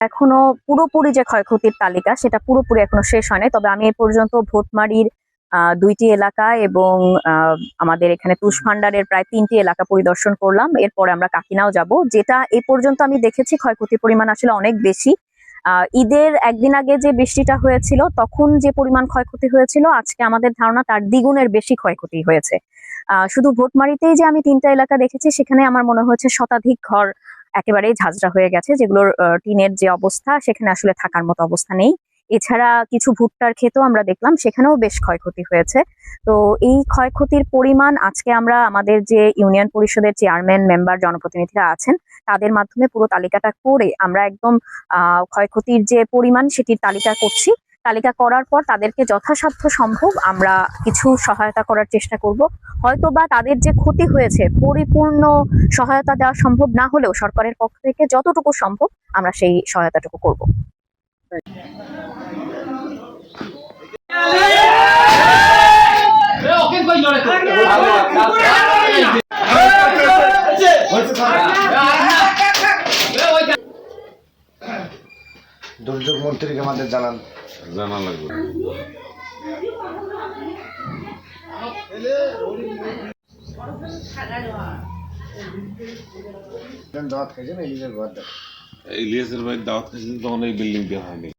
এখনো পুরোপুরি যে ক্ষয়ক্ষতির তালিকা সেটা পুরোপুরি এখনো শেষ হয়নি, তবে আমি এ পর্যন্ত ভোটমারির 2টি এলাকা এবং আমাদের এখানে তুষভান্ডারের প্রায় 3টি এলাকা পরিদর্শন করলাম। এরপরে আমরা কাকিনাও যাব। যেটা এ পর্যন্ত আমি দেখেছি ক্ষয়ক্ষতির পরিমাণ আসলে অনেক বেশি। ঈদের একদিন আগে যে বৃষ্টিটা হয়েছিল তখন যে পরিমাণ ক্ষয়ক্ষতি হয়েছিল, আজকে আমাদের ধারণা তার দ্বিগুণের বেশি ক্ষয়ক্ষতি হয়েছে। শুধু ভোটমারিতেই যে আমি 3টা এলাকা দেখেছি, সেখানে আমার মনে হয়েছে শতাধিক ঘর একেবারেই ঝাঁঝরা হয়ে গেছে, যেগুলোর টিনের যে অবস্থা সেখানে আসলে থাকার মতো অবস্থা নেই। এছাড়া কিছু ভুট্টার ক্ষেতও আমরা দেখলাম, সেখানেও বেশ ক্ষয়ক্ষতি হয়েছে। তো এই ক্ষয়ক্ষতির পরিমাণ আজকে আমরা আমাদের যে ইউনিয়ন পরিষদের চেয়ারম্যান, মেম্বার, জনপ্রতিনিধিরা আছেন তাদের মাধ্যমে পুরো তালিকাটা করে আমরা একদম ক্ষয়ক্ষতির যে পরিমাণ সেটির তালিকা করছি। তালিকা করার পর তাদেরকে যথাসাধ্য সম্ভব আমরা কিছু সহায়তা করার চেষ্টা করব। হয়তোবা তাদের যে ক্ষতি হয়েছে পরিপূর্ণ সহায়তা দেওয়া সম্ভব না হলেও সরকারের পক্ষ থেকে যতটুকু সম্ভব আমরা সেই সহায়তাটুকু করব। দুর্যোগ মন্ত্রীকে আমাদের জানা লাগবে। দাওয়াত খাইছেন ইলিয়াসের ভাই, দাওয়াত খাইছেন তখন এই বিল্ডিং দেওয়া হয়নি।